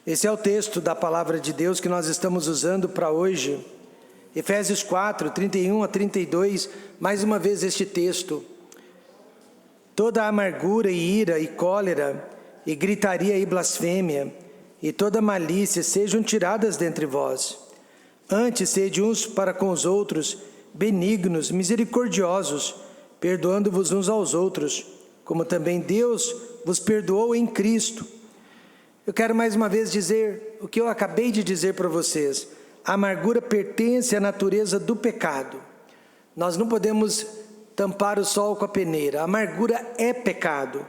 Esse é o texto da palavra de Deus que nós estamos usando para hoje. Efésios 4, 31 a 32, mais uma vez este texto. Toda amargura e ira e cólera e gritaria e blasfêmia e toda malícia sejam tiradas dentre vós. Antes, sede uns para com os outros benignos, misericordiosos, perdoando-vos uns aos outros, como também Deus vos perdoou em Cristo. Eu quero mais uma vez dizer o que eu acabei de dizer para vocês. A amargura pertence à natureza do pecado. Nós não podemos tampar o sol com a peneira. A amargura é pecado,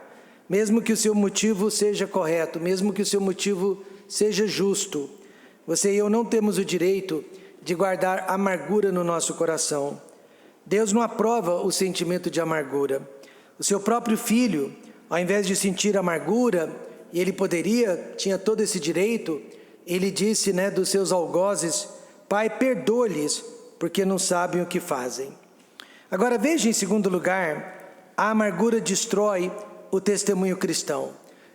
mesmo que o seu motivo seja correto, mesmo que o seu motivo seja justo. Você e eu não temos o direito de guardar amargura no nosso coração. Deus não aprova o sentimento de amargura. O seu próprio filho, ao invés de sentir amargura, e ele tinha todo esse direito, ele disse, dos seus algozes: Pai, perdoa-lhes, porque não sabem o que fazem. Agora veja, em segundo lugar, a amargura destrói o testemunho cristão.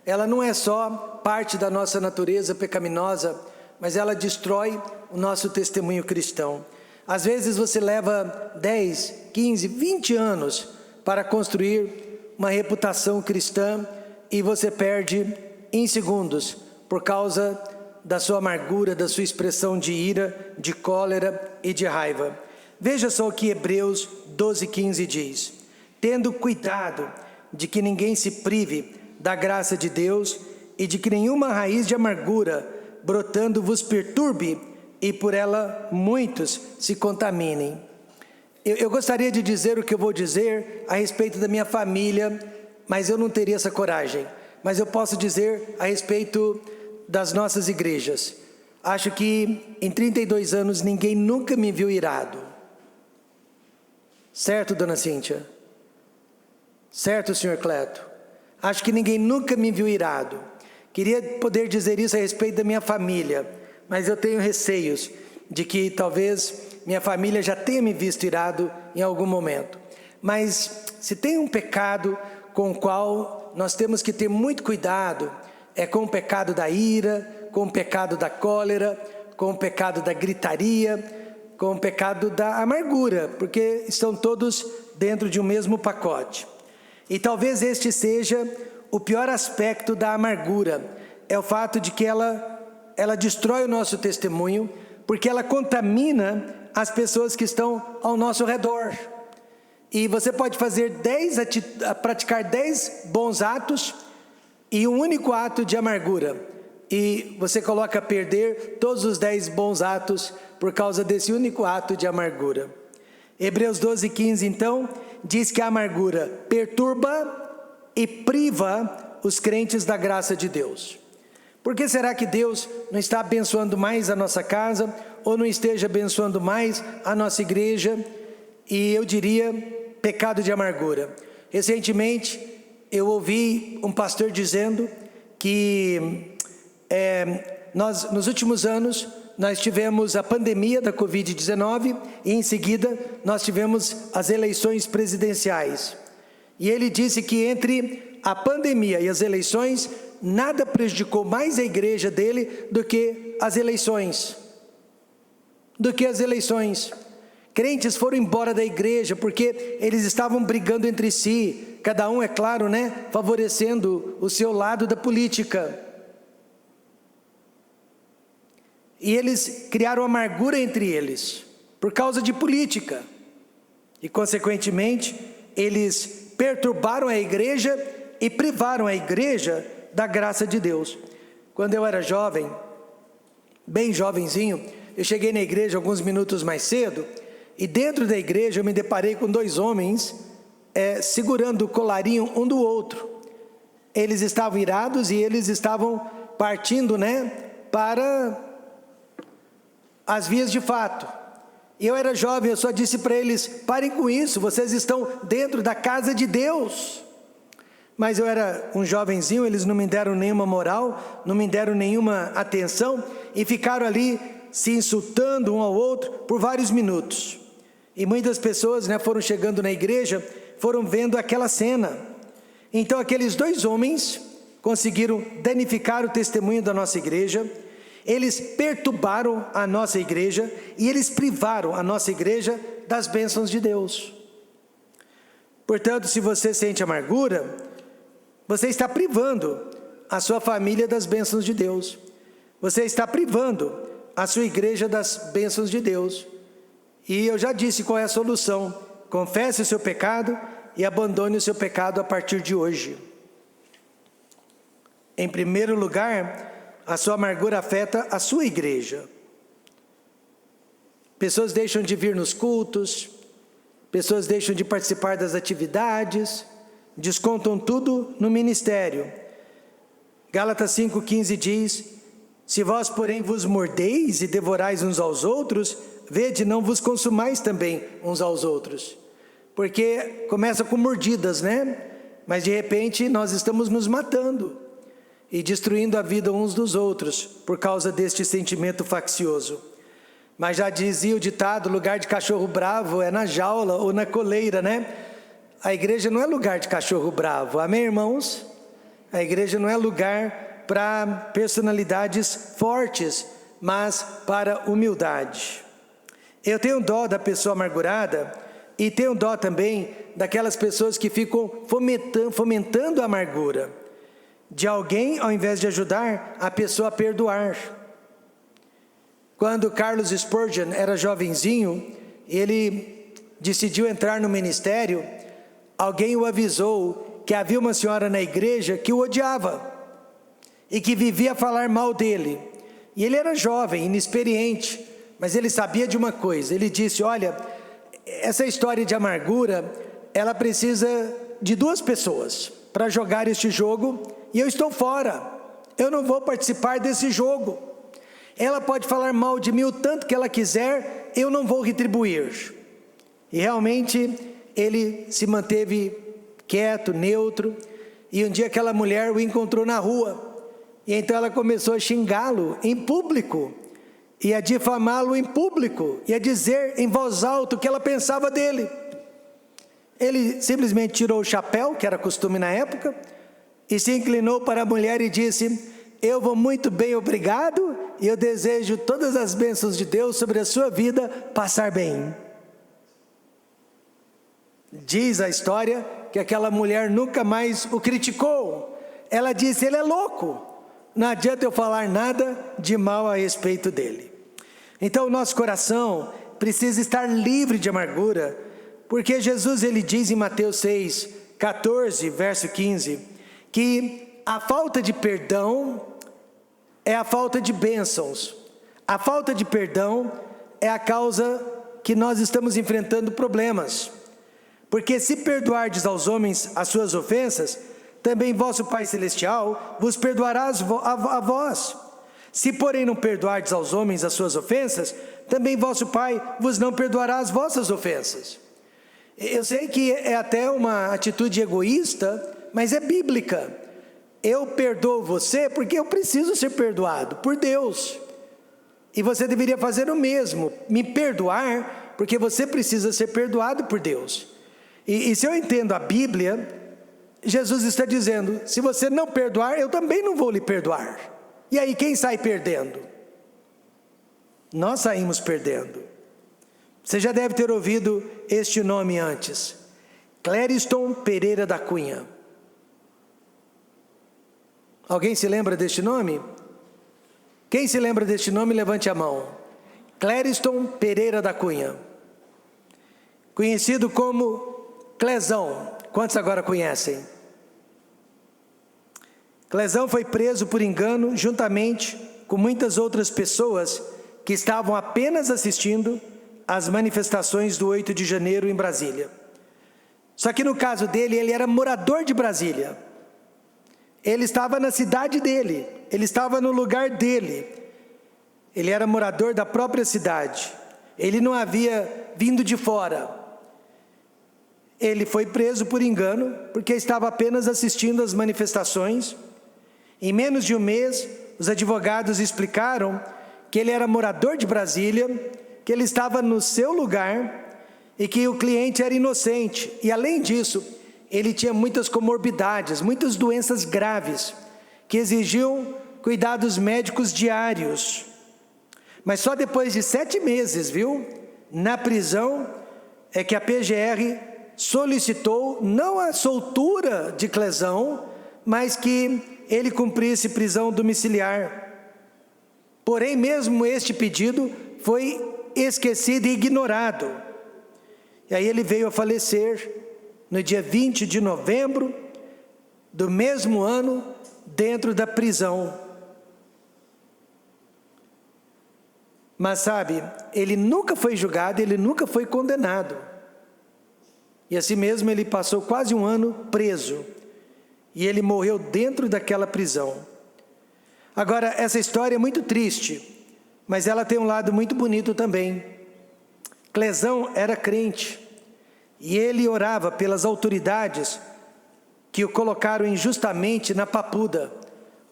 Ela não é só parte da nossa natureza pecaminosa, mas ela destrói o nosso testemunho cristão. Às vezes você leva 10, 15, 20 anos para construir uma reputação cristã e você perde em segundos por causa da sua amargura, da sua expressão de ira, de cólera e de raiva. Veja só o que Hebreus 12:15 diz: tendo cuidado de que ninguém se prive da graça de Deus e de que nenhuma raiz de amargura brotando vos perturbe e por ela muitos se contaminem. Eu gostaria de dizer o que eu vou dizer a respeito da minha família, mas eu não teria essa coragem. Mas eu posso dizer a respeito das nossas igrejas. Acho que em 32 anos ninguém nunca me viu irado. Certo, dona Cíntia? Certo, senhor Cleto? Acho que ninguém nunca me viu irado. Queria poder dizer isso a respeito da minha família, mas eu tenho receios de que talvez minha família já tenha me visto irado em algum momento. Mas se tem um pecado com o qual nós temos que ter muito cuidado, é com o pecado da ira, com o pecado da cólera, com o pecado da gritaria, com o pecado da amargura, porque estão todos dentro de um mesmo pacote. E talvez este seja o pior aspecto da amargura, é o fato de que ela destrói o nosso testemunho, porque ela contamina as pessoas que estão ao nosso redor. E você pode praticar 10 bons atos e um único ato de amargura. E você coloca a perder todos os 10 bons atos por causa desse único ato de amargura. Hebreus 12:15 então diz que a amargura perturba e priva os crentes da graça de Deus. Por que será que Deus não está abençoando mais a nossa casa, ou não esteja abençoando mais a nossa igreja? E eu diria, pecado de amargura. Recentemente, eu ouvi um pastor dizendo que nos últimos anos, nós tivemos a pandemia da Covid-19 e em seguida nós tivemos as eleições presidenciais. E ele disse que entre a pandemia e as eleições, nada prejudicou mais a igreja dele do que as eleições. Crentes foram embora da igreja porque eles estavam brigando entre si, cada um, é claro, favorecendo o seu lado da política. E eles criaram amargura entre eles, por causa de política. E consequentemente, eles perturbaram a igreja e privaram a igreja da graça de Deus. Quando eu era jovem, bem jovenzinho, eu cheguei na igreja alguns minutos mais cedo, e dentro da igreja eu me deparei com 2 homens segurando o colarinho um do outro. Eles estavam irados e eles estavam partindo para as vias de fato. E eu era jovem, eu só disse para eles: parem com isso, vocês estão dentro da casa de Deus. Mas eu era um jovenzinho, eles não me deram nenhuma moral, não me deram nenhuma atenção, e ficaram ali se insultando um ao outro por vários minutos. E muitas pessoas foram chegando na igreja, foram vendo aquela cena. Então aqueles 2 homens conseguiram danificar o testemunho da nossa igreja, eles perturbaram a nossa igreja e eles privaram a nossa igreja das bênçãos de Deus. Portanto, se você sente amargura, você está privando a sua família das bênçãos de Deus. Você está privando a sua igreja das bênçãos de Deus. E eu já disse qual é a solução: confesse o seu pecado e abandone o seu pecado a partir de hoje. Em primeiro lugar, a sua amargura afeta a sua igreja. Pessoas deixam de vir nos cultos, pessoas deixam de participar das atividades, descontam tudo no ministério. Gálatas 5,15 diz: se vós, porém, vos mordeis e devorais uns aos outros, vede, não vos consumais também uns aos outros. Porque começa com mordidas, né? Mas de repente nós estamos nos matando e destruindo a vida uns dos outros por causa deste sentimento faccioso. Mas já dizia o ditado: lugar de cachorro bravo é na jaula ou na coleira, né? A igreja não é lugar de cachorro bravo, amém, irmãos? A igreja não é lugar para personalidades fortes, mas para humildade. Eu tenho dó da pessoa amargurada e tenho dó também daquelas pessoas que ficam fomentando a amargura de alguém, ao invés de ajudar a pessoa a perdoar. Quando Carlos Spurgeon era jovenzinho, ele decidiu entrar no ministério. Alguém o avisou que havia uma senhora na igreja que o odiava e que vivia a falar mal dele. E ele era jovem, inexperiente, mas ele sabia de uma coisa. Ele disse: olha, essa história de amargura, ela precisa de 2 pessoas para jogar este jogo, e eu estou fora, eu não vou participar desse jogo. Ela pode falar mal de mim o tanto que ela quiser, eu não vou retribuir. E realmente ele se manteve quieto, neutro, e um dia aquela mulher o encontrou na rua, e então ela começou a xingá-lo em público, e a difamá-lo em público, e a dizer em voz alta o que ela pensava dele. Ele simplesmente tirou o chapéu, que era costume na época, e se inclinou para a mulher e disse: eu vou muito bem, obrigado, e eu desejo todas as bênçãos de Deus sobre a sua vida passar bem. Diz a história que aquela mulher nunca mais o criticou. Ela disse: ele é louco, não adianta eu falar nada de mal a respeito dele. Então o nosso coração precisa estar livre de amargura, porque Jesus, ele diz em Mateus 6,14, verso 15, que a falta de perdão é a falta de bênçãos. A falta de perdão é a causa que nós estamos enfrentando problemas. Porque se perdoardes aos homens as suas ofensas, também vosso Pai Celestial vos perdoará a vós. Se porém não perdoardes aos homens as suas ofensas, também vosso Pai vos não perdoará as vossas ofensas. Eu sei que é até uma atitude egoísta, mas é bíblica. Eu perdoo você porque eu preciso ser perdoado por Deus. E você deveria fazer o mesmo, me perdoar, porque você precisa ser perdoado por Deus. E se eu entendo a Bíblia, Jesus está dizendo: se você não perdoar, eu também não vou lhe perdoar. E aí quem sai perdendo? Nós saímos perdendo. Você já deve ter ouvido este nome antes: Clériston Pereira da Cunha. Alguém se lembra deste nome? Quem se lembra deste nome, levante a mão. Clériston Pereira da Cunha, conhecido como Clezão. Quantos agora conhecem? Clezão foi preso por engano, juntamente com muitas outras pessoas que estavam apenas assistindo às manifestações do 8 de janeiro em Brasília. Só que no caso dele, ele era morador de Brasília. Ele estava na cidade dele, ele estava no lugar dele. Ele era morador da própria cidade. Ele não havia vindo de fora. Ele foi preso por engano, porque estava apenas assistindo às manifestações. Em menos de um mês, os advogados explicaram que ele era morador de Brasília, que ele estava no seu lugar e que o cliente era inocente. E além disso, ele tinha muitas comorbidades, muitas doenças graves. que exigiam cuidados médicos diários. Mas só depois de 7 meses, na prisão, é que a PGR solicitou não a soltura de Clesão, mas que ele cumprisse prisão domiciliar. Porém, mesmo este pedido foi esquecido e ignorado. E aí ele veio a falecer no dia 20 de novembro do mesmo ano, dentro da prisão. Mas sabe, ele nunca foi julgado, ele nunca foi condenado. E assim mesmo ele passou quase 1 ano preso. E ele morreu dentro daquela prisão. Agora, essa história é muito triste, mas ela tem um lado muito bonito também. Clesão era crente, e ele orava pelas autoridades que o colocaram injustamente na Papuda,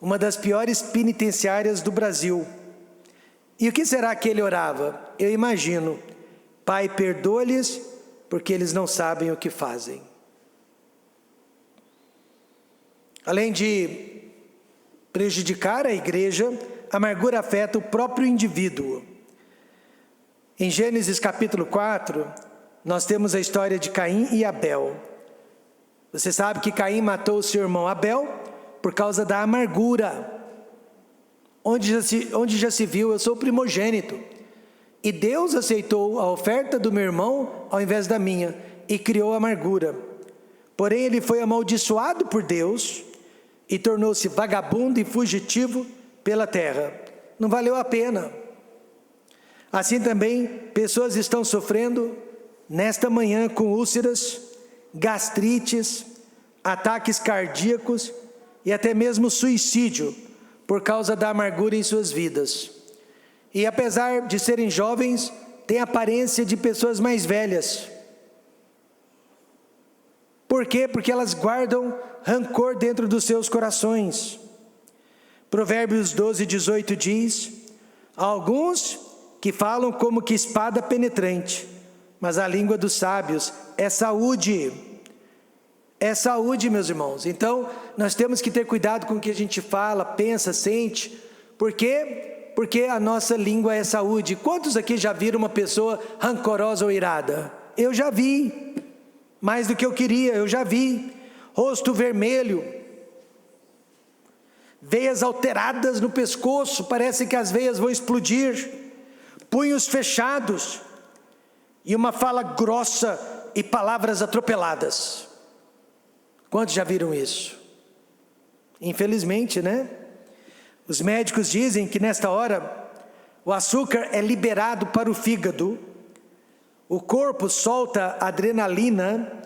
uma das piores penitenciárias do Brasil. E o que será que ele orava? Eu imagino: Pai, perdoa-lhes, porque eles não sabem o que fazem. Além de prejudicar a igreja, a amargura afeta o próprio indivíduo. Em Gênesis capítulo 4, nós temos a história de Caim e Abel. Você sabe que Caim matou o seu irmão Abel por causa da amargura. Onde já se viu, eu sou o primogênito, e Deus aceitou a oferta do meu irmão ao invés da minha, e criou a amargura. Porém ele foi amaldiçoado por Deus, e tornou-se vagabundo e fugitivo pela terra. Não valeu a pena. Assim também, pessoas estão sofrendo nesta manhã com úlceras, gastrites, ataques cardíacos e até mesmo suicídio, por causa da amargura em suas vidas. E apesar de serem jovens, têm aparência de pessoas mais velhas. Por quê? Porque elas guardam rancor dentro dos seus corações. Provérbios 12:18 diz: há alguns que falam como que espada penetrante, mas a língua dos sábios é saúde. É saúde, meus irmãos. Então, nós temos que ter cuidado com o que a gente fala, pensa, sente. Por quê? Porque a nossa língua é saúde. Quantos aqui já viram uma pessoa rancorosa ou irada? Eu já vi. Mais do que eu queria, eu já vi. Rosto vermelho. Veias alteradas no pescoço, parece que as veias vão explodir. Punhos fechados. E uma fala grossa e palavras atropeladas. Quantos já viram isso? Infelizmente, né? Os médicos dizem que nesta hora o açúcar é liberado para o fígado, o corpo solta adrenalina,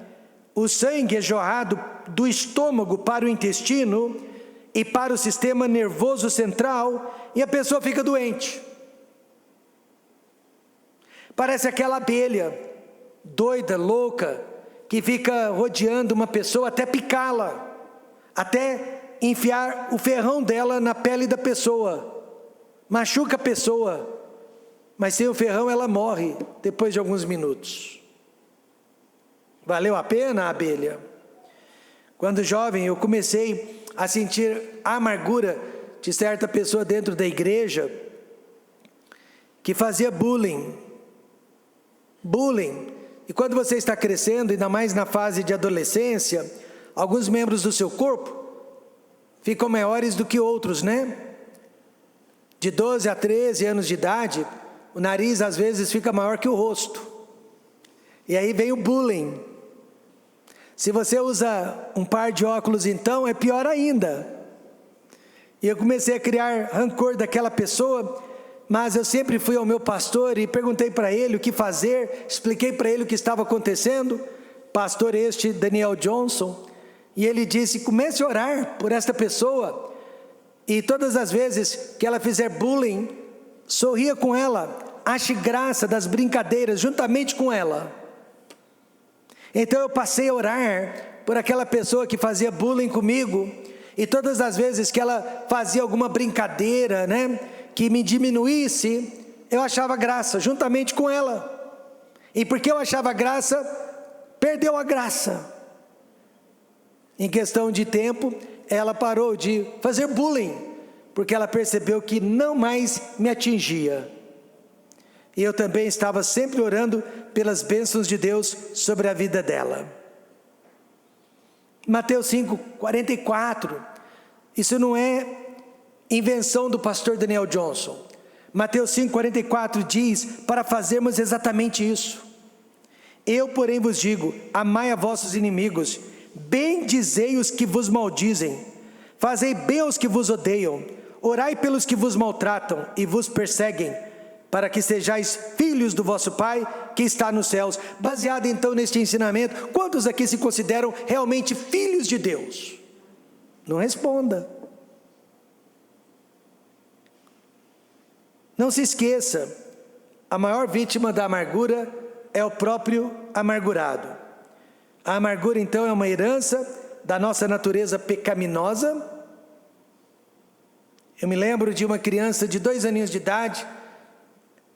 o sangue é jorrado do estômago para o intestino e para o sistema nervoso central, e a pessoa fica doente. Parece aquela abelha doida, louca, que fica rodeando uma pessoa até picá-la, até enfiar o ferrão dela na pele da pessoa, machuca a pessoa, mas sem o ferrão ela morre depois de alguns minutos. Valeu a pena a abelha? Quando jovem eu comecei a sentir a amargura de certa pessoa dentro da igreja, que fazia bullying. E quando você está crescendo, ainda mais na fase de adolescência, alguns membros do seu corpo ficam maiores do que outros, né? De 12 a 13 anos de idade, o nariz às vezes fica maior que o rosto. E aí vem o bullying. Se você usa um par de óculos, então, é pior ainda. E eu comecei a criar rancor daquela pessoa, mas eu sempre fui ao meu pastor e perguntei para ele o que fazer, expliquei para ele o que estava acontecendo, pastor Daniel Johnson, e ele disse: comece a orar por esta pessoa, e todas as vezes que ela fizer bullying, sorria com ela, ache graça das brincadeiras juntamente com ela. Então eu passei a orar por aquela pessoa que fazia bullying comigo, e todas as vezes que ela fazia alguma brincadeira, né, que me diminuísse, eu achava graça juntamente com ela. E porque eu achava graça, perdeu a graça. Em questão de tempo, ela parou de fazer bullying, porque ela percebeu que não mais me atingia. E eu também estava sempre orando pelas bênçãos de Deus sobre a vida dela. Mateus 5:44, isso não é invenção do pastor Daniel Johnson. Mateus 5:44 diz para fazermos exatamente isso. Eu, porém, vos digo, amai a vossos inimigos, bendizei os que vos maldizem, fazei bem aos que vos odeiam, orai pelos que vos maltratam e vos perseguem, para que sejais filhos do vosso Pai que está nos céus. Baseado então neste ensinamento, quantos aqui se consideram realmente filhos de Deus? Não responda. Não se esqueça, a maior vítima da amargura é o próprio amargurado. A amargura então é uma herança da nossa natureza pecaminosa. Eu me lembro de uma criança de 2 aninhos de idade.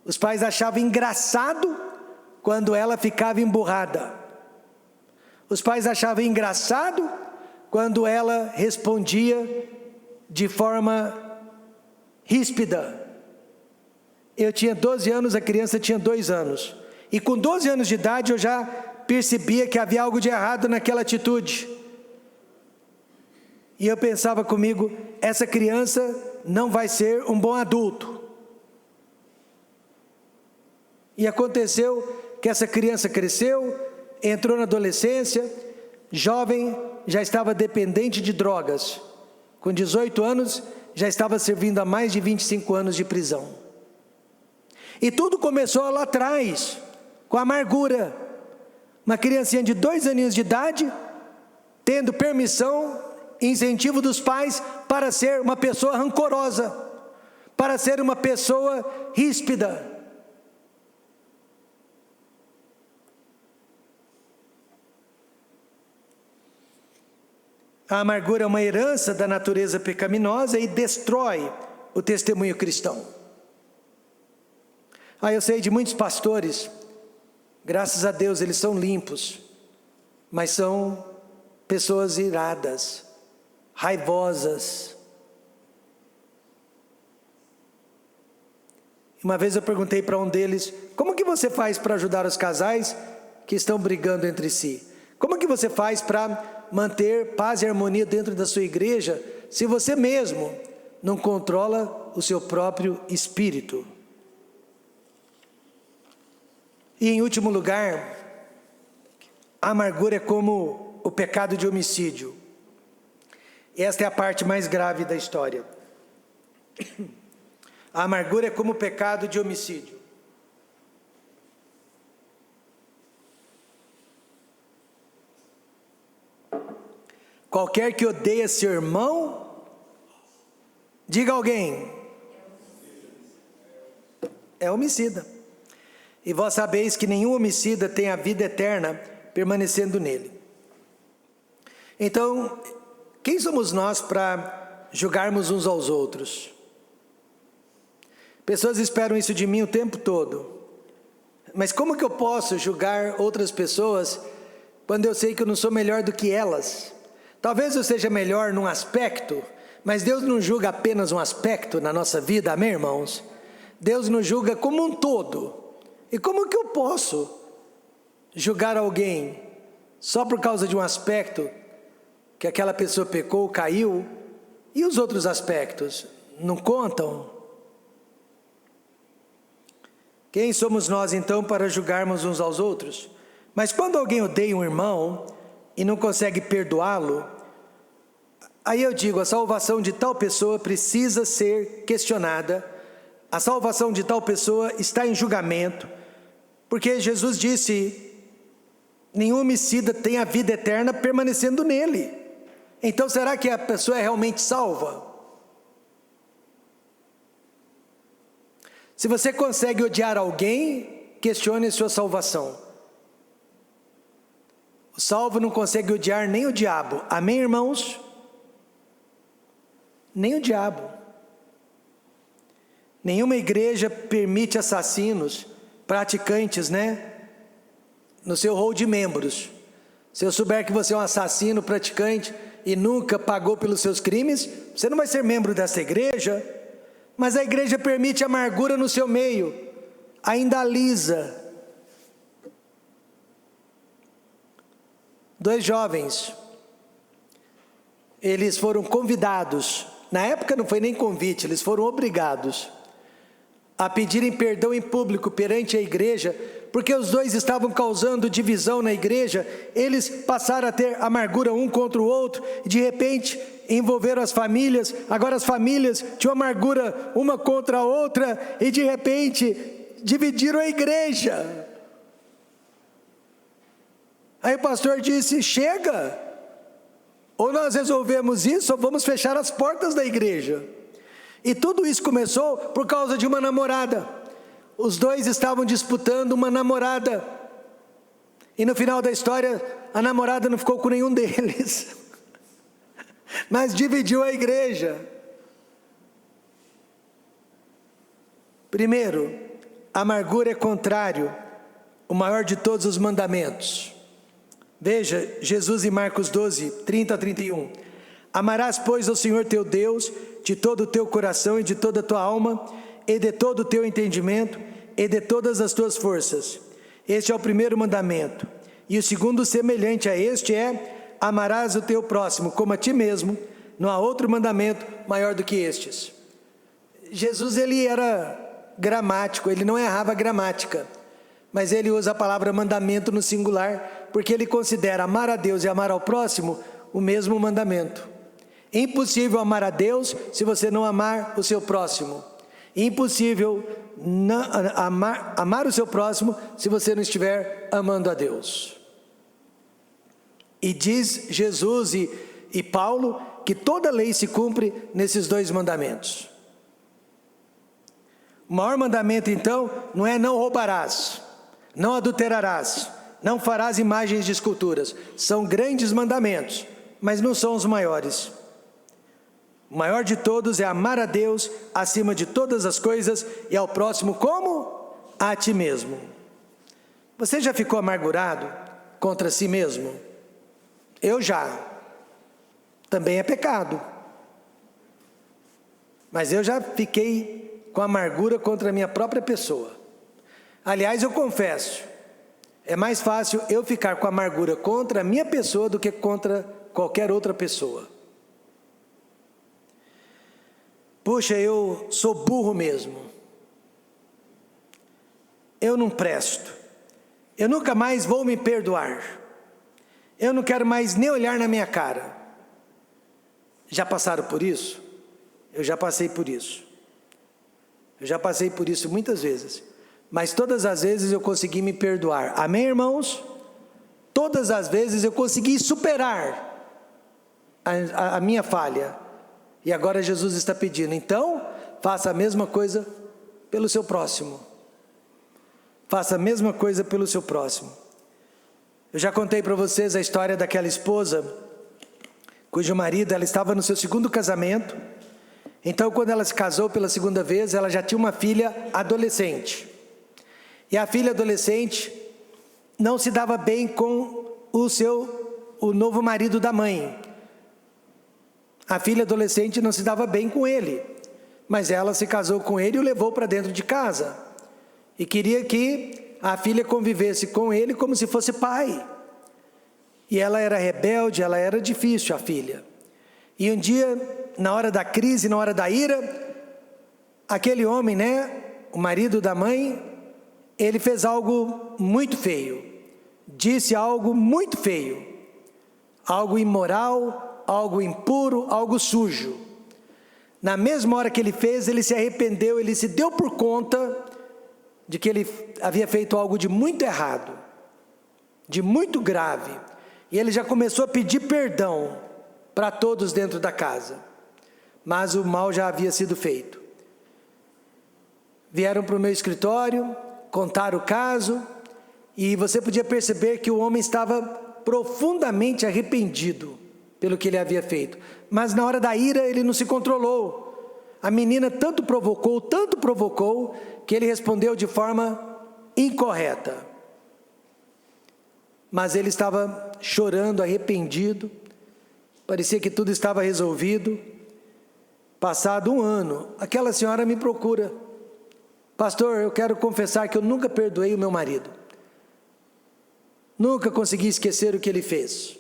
Os pais achavam engraçado quando ela ficava emburrada. Os pais achavam engraçado quando ela respondia de forma ríspida. Eu tinha 12 anos, a criança tinha 2 anos. E com 12 anos de idade eu já percebia que havia algo de errado naquela atitude. E eu pensava comigo, essa criança não vai ser um bom adulto. E aconteceu que essa criança cresceu, entrou na adolescência, jovem, já estava dependente de drogas. Com 18 anos, já estava servindo a mais de 25 anos de prisão. E tudo começou lá atrás, com a amargura. Uma criancinha de 2 aninhos de idade, tendo permissão, incentivo dos pais para ser uma pessoa rancorosa, para ser uma pessoa ríspida. A amargura é uma herança da natureza pecaminosa e destrói o testemunho cristão. Eu sei de muitos pastores, graças a Deus eles são limpos, mas são pessoas iradas, raivosas. Uma vez eu perguntei para um deles, como que você faz para ajudar os casais que estão brigando entre si? Como que você faz para manter paz e harmonia dentro da sua igreja, se você mesmo não controla o seu próprio espírito? E em último lugar, a amargura é como o pecado de homicídio. Esta é a parte mais grave da história. A amargura é como o pecado de homicídio. Qualquer que odeia seu irmão, diga alguém, é homicida. E vós sabeis que nenhum homicida tem a vida eterna permanecendo nele. Então, quem somos nós para julgarmos uns aos outros? Pessoas esperam isso de mim o tempo todo. Mas como que eu posso julgar outras pessoas quando eu sei que eu não sou melhor do que elas? Talvez eu seja melhor num aspecto, mas Deus não julga apenas um aspecto na nossa vida, amém, irmãos? Deus nos julga como um todo. E como que eu posso julgar alguém só por causa de um aspecto que aquela pessoa pecou, caiu, e os outros aspectos não contam? Quem somos nós então para julgarmos uns aos outros? Mas quando alguém odeia um irmão e não consegue perdoá-lo, aí eu digo, a salvação de tal pessoa precisa ser questionada, a salvação de tal pessoa está em julgamento, porque Jesus disse, nenhum homicida tem a vida eterna permanecendo nele. Então será que a pessoa é realmente salva? Se você consegue odiar alguém, questione a sua salvação. O salvo não consegue odiar nem o diabo, amém, irmãos? Nem o diabo. Nenhuma igreja permite assassinos, praticantes, no seu rol de membros. Se eu souber que você é um assassino, praticante, e nunca pagou pelos seus crimes, você não vai ser membro dessa igreja. Mas a igreja permite amargura no seu meio, ainda alisa. 2 jovens, eles foram convidados, na época não foi nem convite, eles foram obrigados a pedirem perdão em público perante a igreja, porque os dois estavam causando divisão na igreja. Eles passaram a ter amargura um contra o outro, e de repente envolveram as famílias. Agora as famílias tinham amargura uma contra a outra, e de repente dividiram a igreja. Aí o pastor disse: chega, ou nós resolvemos isso, ou vamos fechar as portas da igreja. E tudo isso começou por causa de uma namorada. Os dois estavam disputando uma namorada, e no final da história, a namorada não ficou com nenhum deles, mas dividiu a igreja. Primeiro, a amargura é contrário, o maior de todos os mandamentos. Veja, Jesus em Marcos 12, 30 a 31. Amarás, pois, ao Senhor teu Deus, de todo o teu coração e de toda a tua alma, e de todo o teu entendimento, e de todas as tuas forças. Este é o primeiro mandamento. E o segundo, semelhante a este, é: amarás o teu próximo como a ti mesmo. Não há outro mandamento maior do que estes. Jesus, ele era gramático, ele não errava a gramática, mas ele usa a palavra mandamento no singular, porque ele considera amar a Deus e amar ao próximo o mesmo mandamento. É impossível amar a Deus se você não amar o seu próximo. É impossível amar o seu próximo se você não estiver amando a Deus. E diz Jesus e Paulo que toda lei se cumpre nesses 2 mandamentos. O maior mandamento, então, não é: não roubarás, não adulterarás, não farás imagens de esculturas. São grandes mandamentos, mas não são os maiores. O maior de todos é amar a Deus acima de todas as coisas e ao próximo como a ti mesmo. Você já ficou amargurado contra si mesmo? Eu já. Também é pecado. Mas eu já fiquei com amargura contra a minha própria pessoa. Aliás, eu confesso, é mais fácil eu ficar com amargura contra a minha pessoa do que contra qualquer outra pessoa. Puxa, eu sou burro mesmo. Eu não presto. Eu nunca mais vou me perdoar. Eu não quero mais nem olhar na minha cara. Já passaram por isso? Eu já passei por isso. Eu já passei por isso muitas vezes. Mas todas as vezes eu consegui me perdoar. Amém, irmãos? Todas as vezes eu consegui superar a minha falha. E agora Jesus está pedindo: então, faça a mesma coisa pelo seu próximo. Faça a mesma coisa pelo seu próximo. Eu já contei para vocês a história daquela esposa, cujo marido, ela estava no seu 2º casamento. Então, quando ela se casou pela 2ª vez, ela já tinha uma filha adolescente. E a filha adolescente não se dava bem com o novo marido da mãe. A filha adolescente não se dava bem com ele, mas ela se casou com ele e o levou para dentro de casa. E queria que a filha convivesse com ele como se fosse pai. E ela era rebelde, ela era difícil, a filha. E um dia, na hora da crise, na hora da ira, aquele homem, o marido da mãe, ele fez algo muito feio. Disse algo muito feio. Algo imoral, algo impuro, algo sujo. Na mesma hora que ele fez, ele se arrependeu, ele se deu por conta de que ele havia feito algo de muito errado, de muito grave, e ele já começou a pedir perdão para todos dentro da casa, mas o mal já havia sido feito. Vieram para o meu escritório, contaram o caso, e você podia perceber que o homem estava profundamente arrependido pelo que ele havia feito, mas na hora da ira ele não se controlou. A menina tanto provocou, que ele respondeu de forma incorreta. Mas ele estava chorando, arrependido, parecia que tudo estava resolvido. Passado um ano, aquela senhora me procura: pastor, eu quero confessar que eu nunca perdoei o meu marido. Nunca consegui esquecer o que ele fez.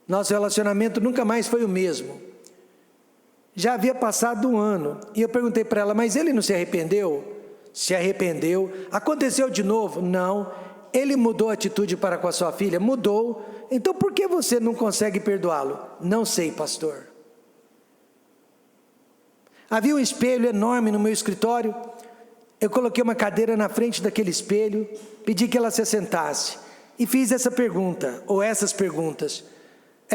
Nosso relacionamento nunca mais foi o mesmo. Já havia passado um ano, e eu perguntei para ela: mas ele não se arrependeu? Se arrependeu. Aconteceu de novo? Não. Ele mudou a atitude para com a sua filha? Mudou. Então por que você não consegue perdoá-lo? Não sei, pastor. Havia um espelho enorme no meu escritório. Eu coloquei uma cadeira na frente daquele espelho, pedi que ela se assentasse e fiz essa pergunta, ou essas perguntas.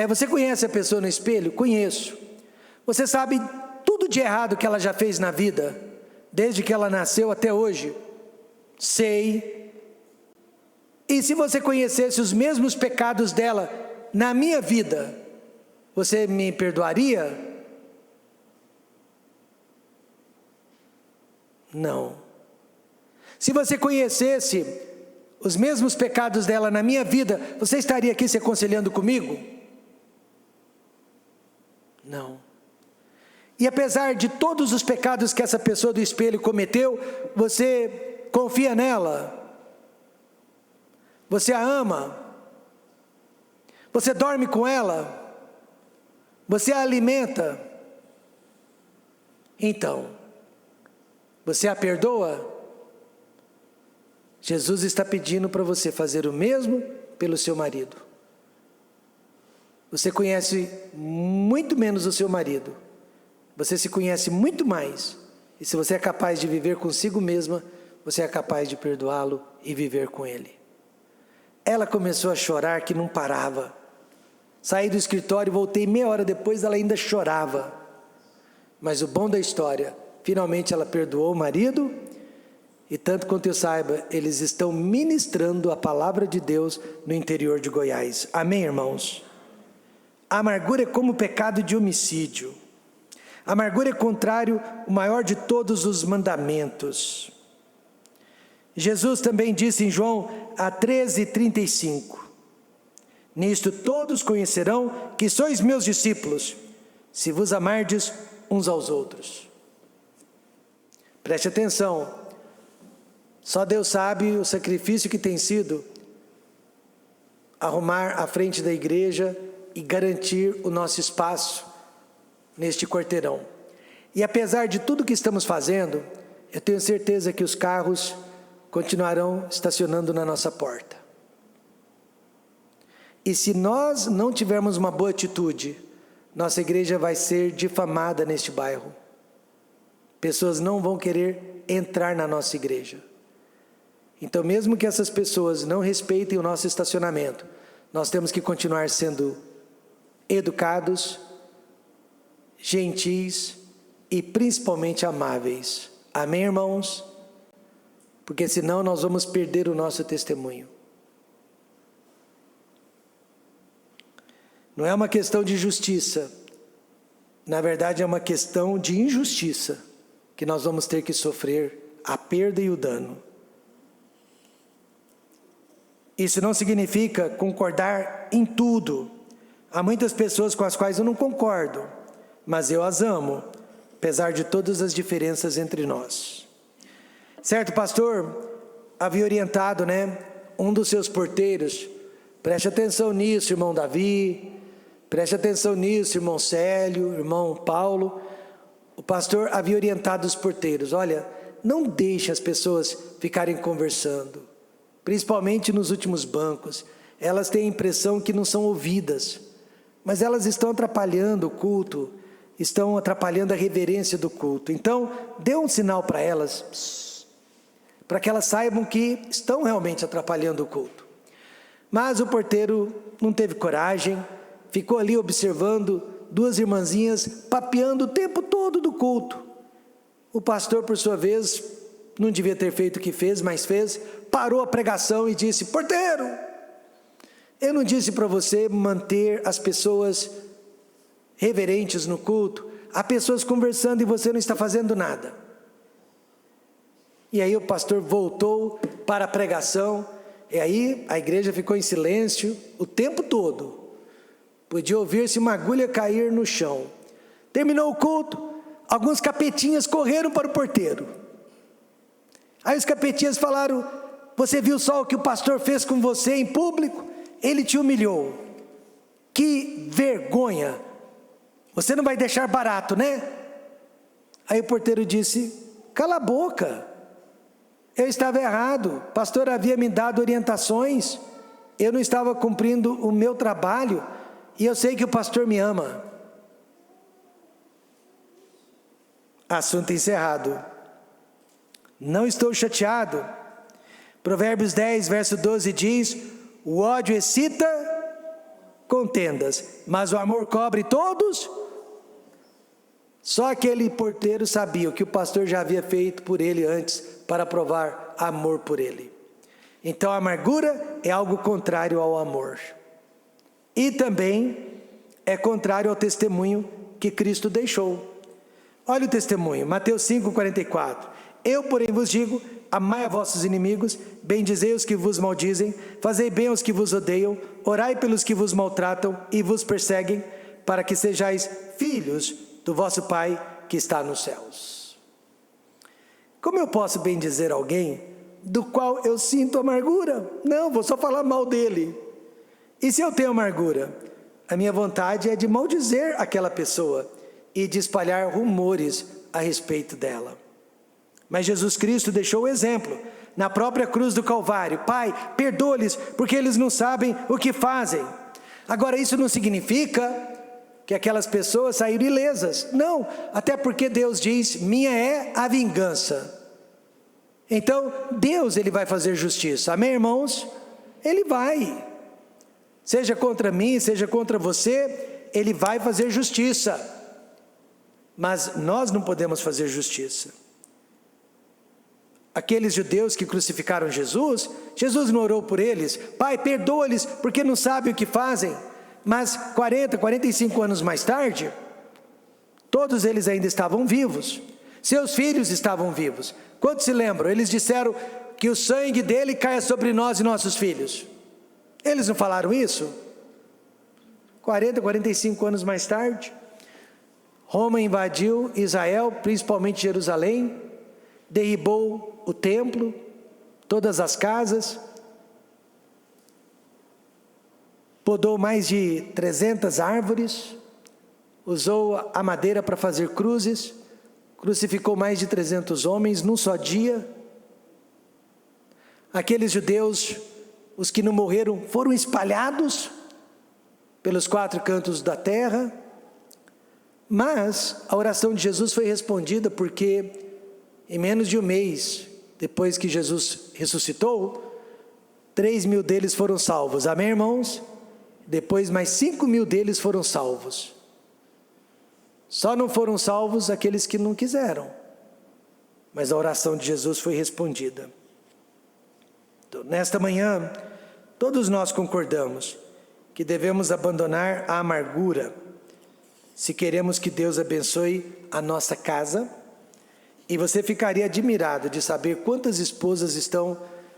Você conhece a pessoa no espelho? Conheço. Você sabe tudo de errado que ela já fez na vida, desde que ela nasceu até hoje? Sei. E se você conhecesse os mesmos pecados dela na minha vida, você me perdoaria? Não. Se você conhecesse os mesmos pecados dela na minha vida, você estaria aqui se aconselhando comigo? Não. E apesar de todos os pecados que essa pessoa do espelho cometeu, você confia nela? Você a ama? Você dorme com ela? Você a alimenta? Então, você a perdoa? Jesus está pedindo para você fazer o mesmo pelo seu marido. Você conhece muito menos o seu marido. Você se conhece muito mais. E se você é capaz de viver consigo mesma, você é capaz de perdoá-lo e viver com ele. Ela começou a chorar que não parava. Saí do escritório e voltei meia hora depois, ela ainda chorava. Mas o bom da história, finalmente ela perdoou o marido, e tanto quanto eu saiba, eles estão ministrando a palavra de Deus no interior de Goiás. Amém, irmãos? A amargura é como o pecado de homicídio. A amargura é contrário, o maior de todos os mandamentos. Jesus também disse em João 13:35, nisto todos conhecerão que sois meus discípulos, se vos amardes uns aos outros. Preste atenção, só Deus sabe o sacrifício que tem sido arrumar a frente da igreja e garantir o nosso espaço neste quarteirão. E apesar de tudo que estamos fazendo, eu tenho certeza que os carros continuarão estacionando na nossa porta. E se nós não tivermos uma boa atitude, nossa igreja vai ser difamada neste bairro. Pessoas não vão querer entrar na nossa igreja. Então, mesmo que essas pessoas não respeitem o nosso estacionamento, nós temos que continuar sendo educados, gentis e principalmente amáveis. Amém, irmãos? Porque senão nós vamos perder o nosso testemunho. Não é uma questão de justiça, na verdade é uma questão de injustiça, que nós vamos ter que sofrer a perda e o dano. Isso não significa concordar em tudo. Há muitas pessoas com as quais eu não concordo, mas eu as amo, apesar de todas as diferenças entre nós. Certo pastor havia orientado, um dos seus porteiros: preste atenção nisso, irmão Davi, preste atenção nisso, irmão Célio, irmão Paulo. O pastor havia orientado os porteiros: olha, não deixe as pessoas ficarem conversando, principalmente nos últimos bancos. Elas têm a impressão que não são ouvidas, mas elas estão atrapalhando o culto, estão atrapalhando a reverência do culto. Então, dê um sinal para elas, para que elas saibam que estão realmente atrapalhando o culto. Mas o porteiro não teve coragem, ficou ali observando duas irmãzinhas papeando o tempo todo do culto. O pastor, por sua vez, não devia ter feito o que fez, mas fez, parou a pregação e disse: porteiro, eu não disse para você manter as pessoas reverentes no culto? Há pessoas conversando e você não está fazendo nada. E aí o pastor voltou para a pregação, e aí a igreja ficou em silêncio o tempo todo. Podia ouvir-se uma agulha cair no chão. Terminou o culto, alguns capetinhas correram para o porteiro. Aí os capetinhas falaram: você viu só o que o pastor fez com você em público? Ele te humilhou. Que vergonha! Você não vai deixar barato, né? Aí o porteiro disse: cala a boca. Eu estava errado. O pastor havia me dado orientações. Eu não estava cumprindo o meu trabalho. E eu sei que o pastor me ama. Assunto encerrado. Não estou chateado. Provérbios 10, verso 12 diz: o ódio excita contendas, mas o amor cobre todos. Só aquele porteiro sabia o que o pastor já havia feito por ele antes, para provar amor por ele. Então a amargura é algo contrário ao amor. E também é contrário ao testemunho que Cristo deixou. Olha o testemunho, Mateus 5,44. Eu, porém, vos digo: amai a vossos inimigos, bendizei os que vos maldizem, fazei bem aos que vos odeiam, orai pelos que vos maltratam e vos perseguem, para que sejais filhos do vosso Pai que está nos céus. Como eu posso bendizer alguém do qual eu sinto amargura? Não, vou só falar mal dele. E se eu tenho amargura? A minha vontade é de maldizer aquela pessoa e de espalhar rumores a respeito dela. Mas Jesus Cristo deixou o exemplo, na própria cruz do Calvário: Pai, perdoa-lhes, porque eles não sabem o que fazem. Agora, isso não significa que aquelas pessoas saíram ilesas. Não, até porque Deus diz: minha é a vingança. Então, Deus, Ele vai fazer justiça. Amém, irmãos? Ele vai. Seja contra mim, seja contra você, Ele vai fazer justiça. Mas nós não podemos fazer justiça. Aqueles judeus que crucificaram Jesus, Jesus não orou por eles: Pai, perdoa-lhes, porque não sabem o que fazem. Mas 45 anos mais tarde, todos eles ainda estavam vivos. Seus filhos estavam vivos. Quantos se lembram? Eles disseram que o sangue dele caia sobre nós e nossos filhos. Eles não falaram isso? 45 anos mais tarde, Roma invadiu Israel, principalmente Jerusalém, derribou o templo, todas as casas, podou mais de 300 árvores, usou a madeira para fazer cruzes, crucificou mais de 300 homens num só dia. Aqueles judeus, os que não morreram, foram espalhados pelos 4 cantos da terra. Mas a oração de Jesus foi respondida, porque em menos de um mês depois que Jesus ressuscitou, 3.000 deles foram salvos. Amém, irmãos? Depois mais 5.000 deles foram salvos. Só não foram salvos aqueles que não quiseram, mas a oração de Jesus foi respondida. Então, nesta manhã, todos nós concordamos que devemos abandonar a amargura, se queremos que Deus abençoe a nossa casa. E você ficaria admirado de saber quantas esposas estão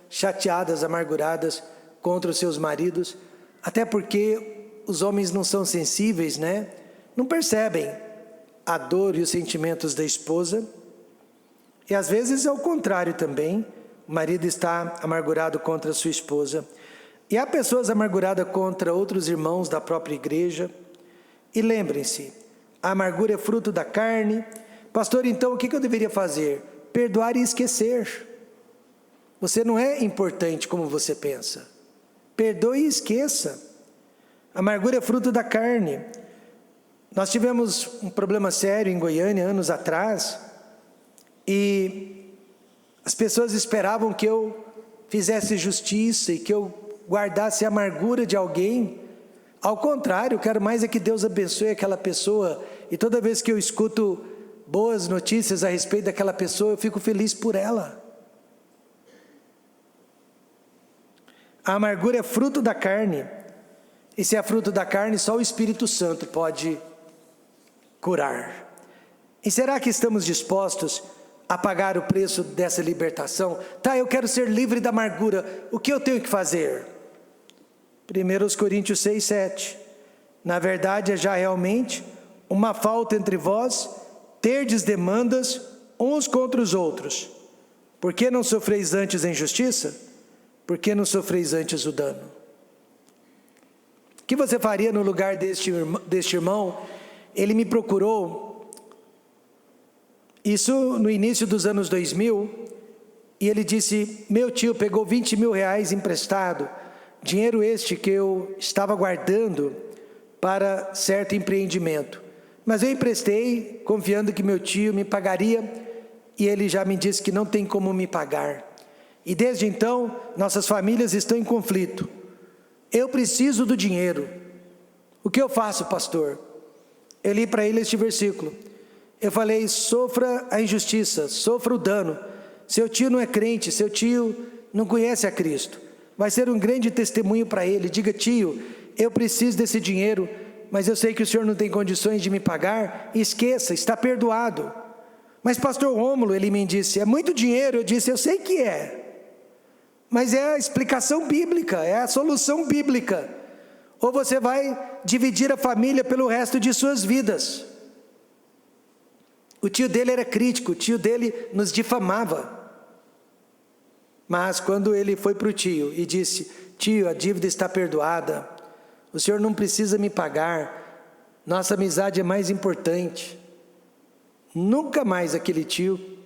chateadas, amarguradas contra os seus maridos, até porque os homens não são sensíveis, né? Não percebem a dor e os sentimentos da esposa. E às vezes é o contrário também, o marido está amargurado contra a sua esposa. E há pessoas amarguradas contra outros irmãos da própria igreja. E lembrem-se, a amargura é fruto da carne. Pastor, então o que eu deveria fazer? Perdoar e esquecer. Você não é importante como você pensa. Perdoe e esqueça. A amargura é fruto da carne. Nós tivemos um problema sério em Goiânia anos atrás, e as pessoas esperavam que eu fizesse justiça e que eu guardasse a amargura de alguém. Ao contrário, eu quero mais é que Deus abençoe aquela pessoa, e toda vez que eu escuto boas notícias a respeito daquela pessoa, eu fico feliz por ela. A amargura é fruto da carne, e se é fruto da carne, só o Espírito Santo pode curar. E será que estamos dispostos a pagar o preço dessa libertação? Tá, eu quero ser livre da amargura, o que eu tenho que fazer? 1 Coríntios 6, 7. Na verdade, é já realmente uma falta entre vós, terdes demandas uns contra os outros. Por que não sofreis antes a injustiça? Por que não sofreis antes o dano? O que você faria no lugar deste irmão? Ele me procurou, isso no início dos anos 2000, e ele disse: meu tio pegou 20 mil reais emprestado, dinheiro este que eu estava guardando para certo empreendimento. Mas eu emprestei, confiando que meu tio me pagaria, e ele já me disse que não tem como me pagar. E desde então, nossas famílias estão em conflito. Eu preciso do dinheiro. O que eu faço, pastor? Eu li para ele este versículo. Eu falei: sofra a injustiça, sofra o dano. Seu tio não é crente, seu tio não conhece a Cristo. Vai ser um grande testemunho para ele. Diga: tio, eu preciso desse dinheiro, mas eu sei que o senhor não tem condições de me pagar. Esqueça, está perdoado. Mas pastor Rômulo, ele me disse, é muito dinheiro. Eu disse: eu sei que é, mas é a explicação bíblica, é a solução bíblica. Ou você vai dividir a família pelo resto de suas vidas. O tio dele era crítico, o tio dele nos difamava. Mas quando ele foi para o tio e disse: tio, a dívida está perdoada, o senhor não precisa me pagar, nossa amizade é mais importante. Nunca mais aquele tio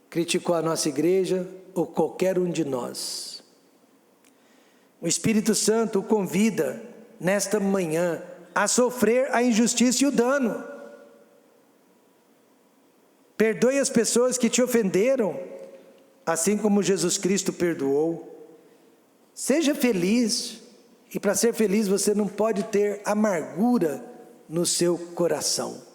criticou a nossa igreja ou qualquer um de nós. O Espírito Santo o convida nesta manhã a sofrer a injustiça e o dano. Perdoe as pessoas que te ofenderam, assim como Jesus Cristo perdoou. Seja feliz, e para ser feliz você não pode ter amargura no seu coração.